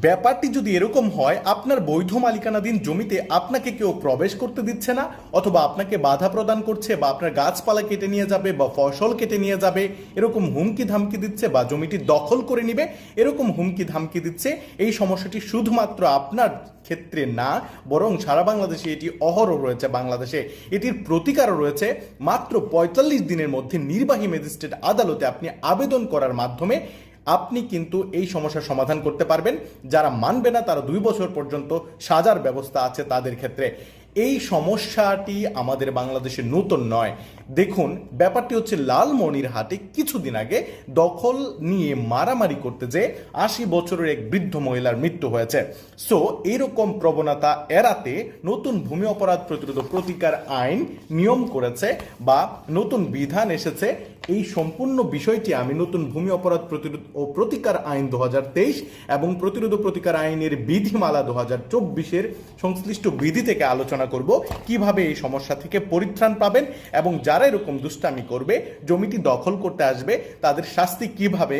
ব্যাপারটি যদি এরকম হয়, আপনার বৈধ মালিকানাধীন জমিতে আপনাকে কেউ প্রবেশ করতে দিচ্ছে না, অথবা আপনাকে বাধা প্রদান করছে, বা আপনার গাছপালা কেটে নিয়ে যাবে বা ফসল কেটে নিয়ে যাবে এরকম হুমকি ধামকি দিচ্ছে, বা জমিটি দখল করে নিবে এরকম হুমকি ধামকি দিচ্ছে, এই সমস্যাটি শুধুমাত্র আপনার ক্ষেত্রে না, বরং সারা বাংলাদেশে এটি অহরহ রয়েছে। বাংলাদেশে এটির প্রতিকারও রয়েছে। মাত্র ৪৫ দিনের মধ্যে নির্বাহী ম্যাজিস্ট্রেট আদালতে আপনি আবেদন করার মাধ্যমে আপনি কিন্তু এই সমস্যার সমাধান করতে পারবেন। যারা মানবে না তারা ২ বছর পর্যন্ত সাজার ব্যবস্থা আছে তাদের ক্ষেত্রে। এই সমস্যাটি আমাদের বাংলাদেশে নতুন নয়। দেখুন, ব্যাপারটি হচ্ছে লালমনিরহাটে কিছুদিন আগে দখল নিয়ে মারামারি করতে যে ৮০ বছরের এক বৃদ্ধ মহিলার মৃত্যু হয়েছে। সো এরকম প্রবণতা এড়াতে নতুন ভূমি অপরাধ প্রতিরোধ প্রতিকার আইন নিয়ম করেছে বা নতুন বিধান এসেছে। এই সম্পূর্ণ বিষয়টি আমি নতুন ভূমি অপরাধ প্রতিরোধ ও প্রতিকার আইন ২০২৩ এবং প্রতিরোধ ও প্রতিকার আইনের বিধিমালা ২০২৪-এর সংশ্লিষ্ট বিধি থেকে আলোচনা করব, কিভাবে এই সমস্যা থেকে পরিত্রাণ পাবেন এবং যারা এরকম দুষ্টামি করবে, জমিটি দখল করতে আসবে, তাদের শাস্তি কিভাবে